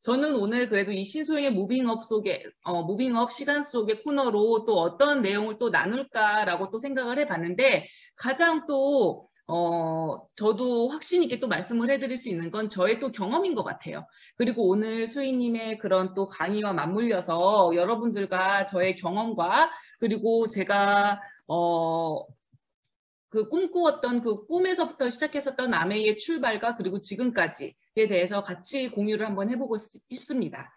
저는 오늘 그래도 이 신소영의 무빙업 속에, 무빙업 시간 속의 코너로 또 어떤 내용을 또 나눌까라고 또 생각을 해봤는데, 가장 또, 저도 확신 있게 또 말씀을 해드릴 수 있는 건 저의 또 경험인 것 같아요. 그리고 오늘 수희님의 그런 또 강의와 맞물려서 여러분들과 저의 경험과 그리고 제가, 그 꿈꾸었던 그 꿈에서부터 시작했었던 아메이의 출발과 그리고 지금까지에 대해서 같이 공유를 한번 해보고 싶습니다.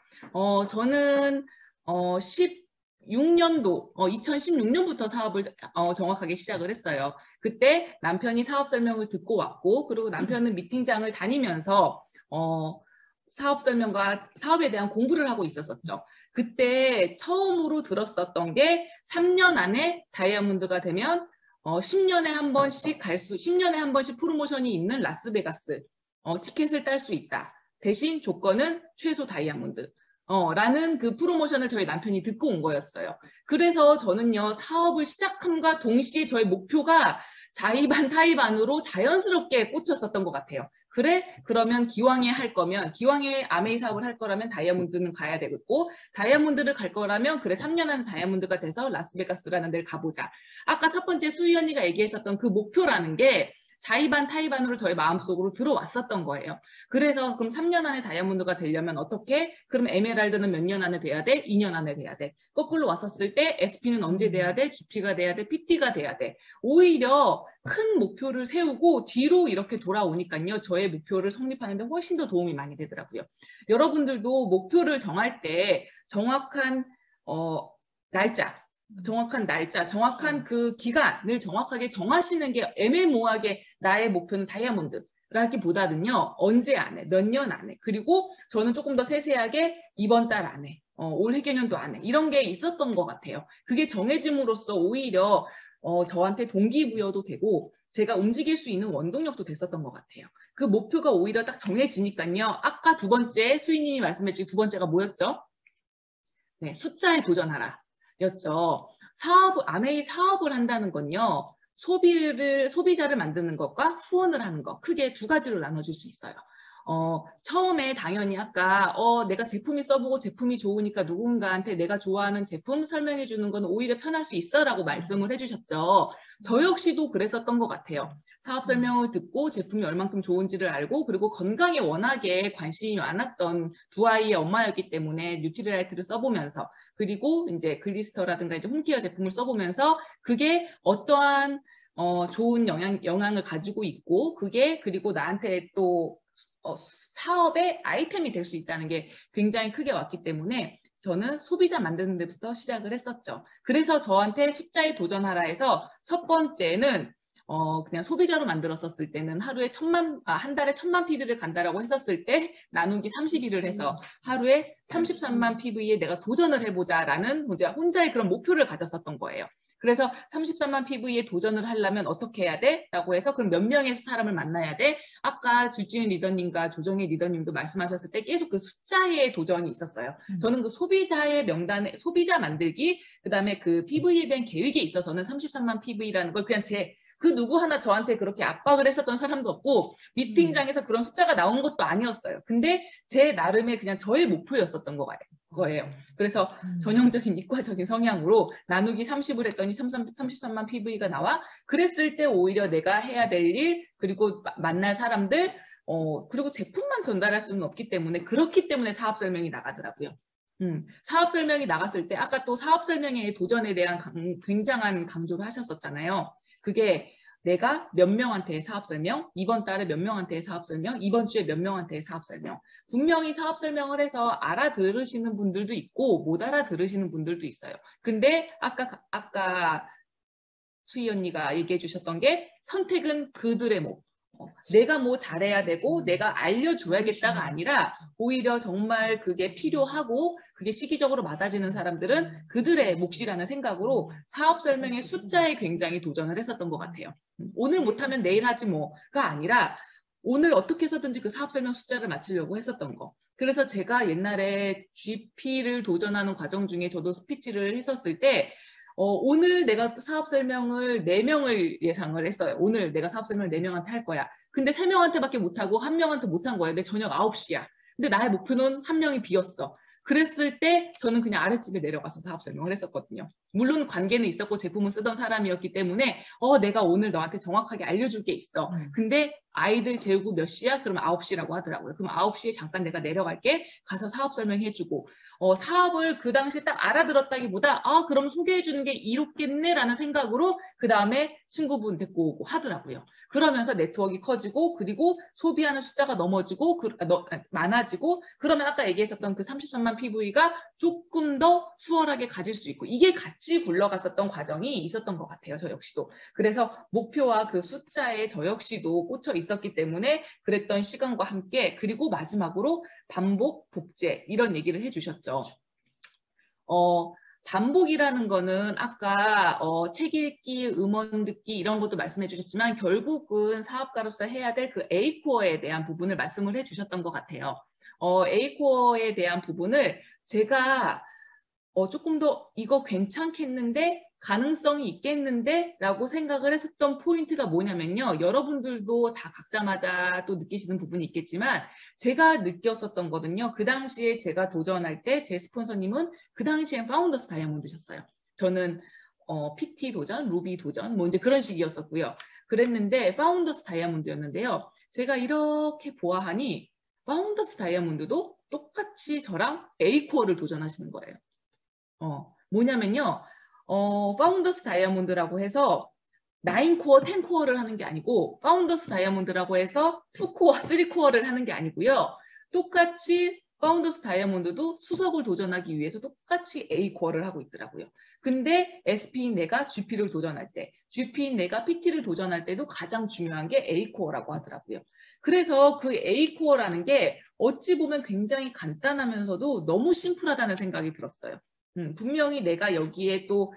저는 16년도, 2016년부터 사업을 정확하게 시작을 했어요. 그때 남편이 사업 설명을 듣고 왔고, 그리고 남편은 미팅장을 다니면서 사업 설명과 사업에 대한 공부를 하고 있었었죠. 그때 처음으로 들었었던 게 3년 안에 다이아몬드가 되면 10년에 한 번씩 10년에 한 번씩 프로모션이 있는 라스베가스 티켓을 딸 수 있다. 대신 조건은 최소 다이아몬드. 라는 그 프로모션을 저희 남편이 듣고 온 거였어요. 그래서 저는요, 사업을 시작함과 동시에 저의 목표가 자의반 타의반으로 자연스럽게 꽂혔었던 것 같아요. 그래? 그러면 기왕에 할 거면, 기왕에 아메이 사업을 할 거라면 다이아몬드는 가야 되겠고, 다이아몬드를 갈 거라면, 그래, 3년 안에 다이아몬드가 돼서 라스베가스라는 데를 가보자. 아까 첫 번째 수희 언니가 얘기하셨던 그 목표라는 게 자의반 타의반으로 저의 마음속으로 들어왔었던 거예요. 그래서 그럼 3년 안에 다이아몬드가 되려면 어떻게? 그럼 에메랄드는 몇 년 안에 돼야 돼? 2년 안에 돼야 돼. 거꾸로 왔었을 때 SP는 언제 돼야 돼? GP가 돼야 돼? PT가 돼야 돼. 오히려 큰 목표를 세우고 뒤로 이렇게 돌아오니까요. 저의 목표를 성립하는 데 훨씬 더 도움이 많이 되더라고요. 여러분들도 목표를 정할 때 정확한 날짜, 정확한 그 기간을 정확하게 정하시는 게 애매모호하게 나의 목표는 다이아몬드라기보다는요, 언제 안에, 몇 년 안에, 그리고 저는 조금 더 세세하게 이번 달 안에, 올해 개년도 안에, 이런 게 있었던 것 같아요. 그게 정해짐으로써 오히려 저한테 동기부여도 되고, 제가 움직일 수 있는 원동력도 됐었던 것 같아요. 그 목표가 오히려 딱 정해지니까요, 아까 두 번째, 수희님이 말씀해 주신 두 번째가 뭐였죠? 네, 숫자에 도전하라. 였죠. 아메이 사업을 한다는 건요, 소비자를 만드는 것과 후원을 하는 것, 크게 두 가지로 나눠줄 수 있어요. 처음에 당연히 아까, 내가 제품이 써보고 제품이 좋으니까 누군가한테 내가 좋아하는 제품 설명해 주는 건 오히려 편할 수 있어 라고 말씀을 해주셨죠. 저 역시도 그랬었던 것 같아요. 사업 설명을 듣고 제품이 얼만큼 좋은지를 알고 그리고 건강에 워낙에 관심이 많았던 두 아이의 엄마였기 때문에 뉴트리라이트를 써보면서 그리고 이제 글리스터라든가 이제 홈케어 제품을 써보면서 그게 어떠한 좋은 영향을 가지고 있고 그게 그리고 나한테 또 사업의 아이템이 될 수 있다는 게 굉장히 크게 왔기 때문에 저는 소비자 만드는 데부터 시작을 했었죠. 그래서 저한테 숫자에 도전하라 해서 첫 번째는 그냥 소비자로 만들었었을 때는 한 달에 1000만 PV를 간다라고 했었을 때 나누기 30일을 해서 하루에 33만 PV에 내가 도전을 해보자라는 혼자의 그런 목표를 가졌었던 거예요. 그래서 33만 PV에 도전을 하려면 어떻게 해야 돼? 라고 해서 그럼 몇 명의 사람을 만나야 돼? 아까 주지은 리더님과 조정희 리더님도 말씀하셨을 때 계속 그 숫자의 도전이 있었어요. 저는 그 소비자의 명단에, 소비자 만들기, 그 다음에 그 PV에 대한 계획에 있어서는 33만 PV라는 걸 그냥 그 누구 하나 저한테 그렇게 압박을 했었던 사람도 없고 미팅장에서 그런 숫자가 나온 것도 아니었어요. 근데 제 나름의 그냥 저의 목표였었던 거예요. 그래서 전형적인 이과적인 성향으로 나누기 30을 했더니 33만 PV가 나와. 그랬을 때 오히려 내가 해야 될 일, 그리고 만날 사람들, 그리고 제품만 전달할 수는 없기 때문에 그렇기 때문에 사업 설명이 나가더라고요. 사업 설명이 나갔을 때 아까 또 사업 설명의 도전에 대한 굉장한 강조를 하셨었잖아요. 그게 내가 몇 명한테의 사업 설명, 이번 달에 몇 명한테의 사업 설명, 이번 주에 몇 명한테의 사업 설명. 분명히 사업 설명을 해서 알아들으시는 분들도 있고 못 알아들으시는 분들도 있어요. 근데 아까 수희 언니가 얘기해 주셨던 게 선택은 그들의 몫. 내가 뭐 잘해야 되고 내가 알려줘야겠다가 아니라 오히려 정말 그게 필요하고 그게 시기적으로 맞아지는 사람들은 그들의 몫이라는 생각으로 사업 설명의 숫자에 굉장히 도전을 했었던 것 같아요. 오늘 못하면 내일 하지 뭐가 아니라 오늘 어떻게 해서든지 그 사업 설명 숫자를 맞추려고 했었던 거. 그래서 제가 옛날에 GP를 도전하는 과정 중에 저도 스피치를 했었을 때 오늘 내가 사업 설명을 4명을 예상을 했어요. 오늘 내가 사업 설명을 4명한테 할 거야. 근데 3명한테밖에 못하고 1명한테 못한 거예요. 근데 저녁 9시야. 근데 나의 목표는 한 명이 비었어. 그랬을 때 저는 그냥 아랫집에 내려가서 사업 설명을 했었거든요. 물론 관계는 있었고 제품을 쓰던 사람이었기 때문에 내가 오늘 너한테 정확하게 알려줄 게 있어. 근데 아이들 재우고 몇 시야? 그럼 9시라고 하더라고요. 그럼 9시에 잠깐 내가 내려갈게. 가서 사업 설명해주고 사업을 그 당시에 딱 알아들었다기보다 그럼 소개해주는 게 이롭겠네라는 생각으로 그 다음에 친구분 데리고 오고 하더라고요. 그러면서 네트워크가 커지고 그리고 소비하는 숫자가 많아지고 그러면 아까 얘기했었던 그 33만 PV가 조금 더 수월하게 가질 수 있고 이게 같이 굴러갔었던 과정이 있었던 것 같아요. 저 역시도. 그래서 목표와 그 숫자에 저 역시도 꽂혀 있었기 때문에 그랬던 시간과 함께 그리고 마지막으로 반복, 복제 이런 얘기를 해주셨죠. 반복이라는 거는 아까 책 읽기, 음원 듣기 이런 것도 말씀해 주셨지만 결국은 사업가로서 해야 될 그 A코어에 대한 부분을 말씀을 해 주셨던 것 같아요. A코어에 대한 부분을 제가 조금 더 이거 괜찮겠는데 가능성이 있겠는데 라고 생각을 했었던 포인트가 뭐냐면요. 여러분들도 다 각자마자 또 느끼시는 부분이 있겠지만 제가 느꼈었던 거는요. 그 당시에 제가 도전할 때 제 스폰서님은 그 당시엔 파운더스 다이아몬드셨어요. 저는 PT 도전, 루비 도전 뭐 이제 그런 식이었었고요. 그랬는데 파운더스 다이아몬드였는데요. 제가 이렇게 보아하니 파운더스 다이아몬드도 똑같이 저랑 A코어를 도전하시는 거예요. 뭐냐면요. 파운더스 다이아몬드라고 해서 9코어, 10코어를 하는 게 아니고 파운더스 다이아몬드라고 해서 2코어, 3코어를 하는 게 아니고요. 똑같이 파운더스 다이아몬드도 수석을 도전하기 위해서 똑같이 A코어를 하고 있더라고요. 근데 SP인 내가 GP를 도전할 때, GP인 내가 PT를 도전할 때도 가장 중요한 게 A코어라고 하더라고요. 그래서 그 A코어라는 게 어찌 보면 굉장히 간단하면서도 너무 심플하다는 생각이 들었어요. 분명히 내가 여기에 또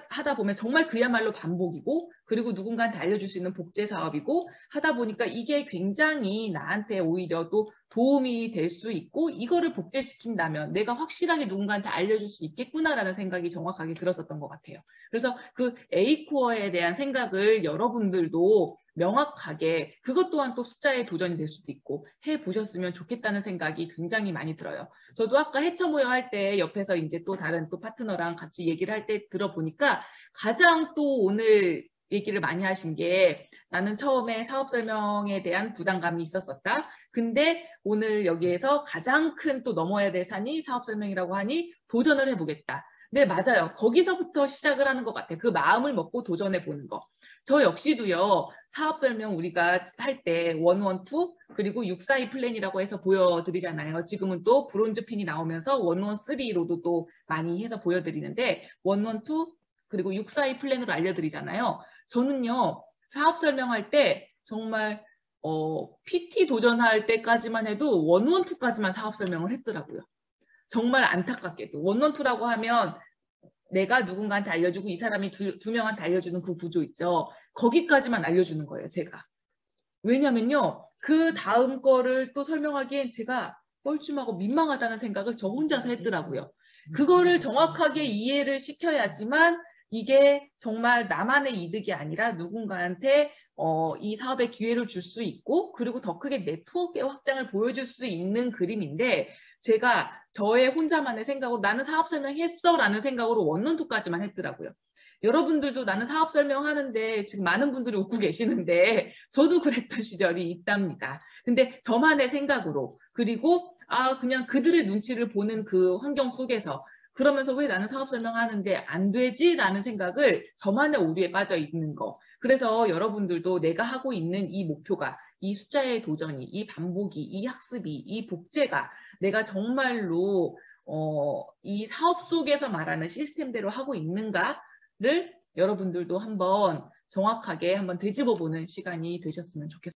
하다 보면 정말 그야말로 반복이고 그리고 누군가한테 알려줄 수 있는 복제 사업이고 하다 보니까 이게 굉장히 나한테 오히려 또 도움이 될 수 있고 이거를 복제시킨다면 내가 확실하게 누군가한테 알려줄 수 있겠구나라는 생각이 정확하게 들었었던 것 같아요. 그래서 그 A코어에 대한 생각을 여러분들도 명확하게 그것 또한 또 숫자의 도전이 될 수도 있고 해보셨으면 좋겠다는 생각이 굉장히 많이 들어요. 저도 아까 해처 모여 할 때 옆에서 이제 또 다른 또 파트너랑 같이 얘기를 할 때 들어보니까 가장 또 오늘 얘기를 많이 하신 게 나는 처음에 사업 설명에 대한 부담감이 있었었다. 근데 오늘 여기에서 가장 큰 또 넘어야 될 산이 사업 설명이라고 하니 도전을 해보겠다. 네, 맞아요. 거기서부터 시작을 하는 것 같아요. 그 마음을 먹고 도전해 보는 거. 저 역시도요, 사업 설명 우리가 할 때 112 그리고 642 플랜이라고 해서 보여드리잖아요. 지금은 또 브론즈 핀이 나오면서 113로도 또 많이 해서 보여드리는데 112 그리고 642 플랜으로 알려드리잖아요. 저는요, 사업 설명할 때 정말 PT 도전할 때까지만 해도 112까지만 사업 설명을 했더라고요. 정말 안타깝게도 112라고 하면 내가 누군가한테 알려주고 이 사람이 두 명한테 알려주는 그 구조 있죠. 거기까지만 알려주는 거예요, 제가. 왜냐면요. 그 다음 거를 또 설명하기엔 제가 뻘쭘하고 민망하다는 생각을 저 혼자서 했더라고요. 그거를 정확하게 이해를 시켜야지만 이게 정말 나만의 이득이 아니라 누군가한테 이 사업에 기회를 줄 수 있고 그리고 더 크게 네트워크의 확장을 보여줄 수 있는 그림인데 제가 저의 혼자만의 생각으로 나는 사업 설명했어 라는 생각으로 112까지만 했더라고요. 여러분들도 나는 사업 설명하는데 지금 많은 분들이 웃고 계시는데 저도 그랬던 시절이 있답니다. 근데 저만의 생각으로 그리고 그냥 그들의 눈치를 보는 그 환경 속에서 그러면서 왜 나는 사업 설명하는데 안 되지? 라는 생각을 저만의 오류에 빠져 있는 거. 그래서 여러분들도 내가 하고 있는 이 목표가 이 숫자의 도전이, 이 반복이, 이 학습이, 이 복제가 내가 정말로 이 사업 속에서 말하는 시스템대로 하고 있는가를 여러분들도 한번 정확하게 한번 되짚어보는 시간이 되셨으면 좋겠습니다.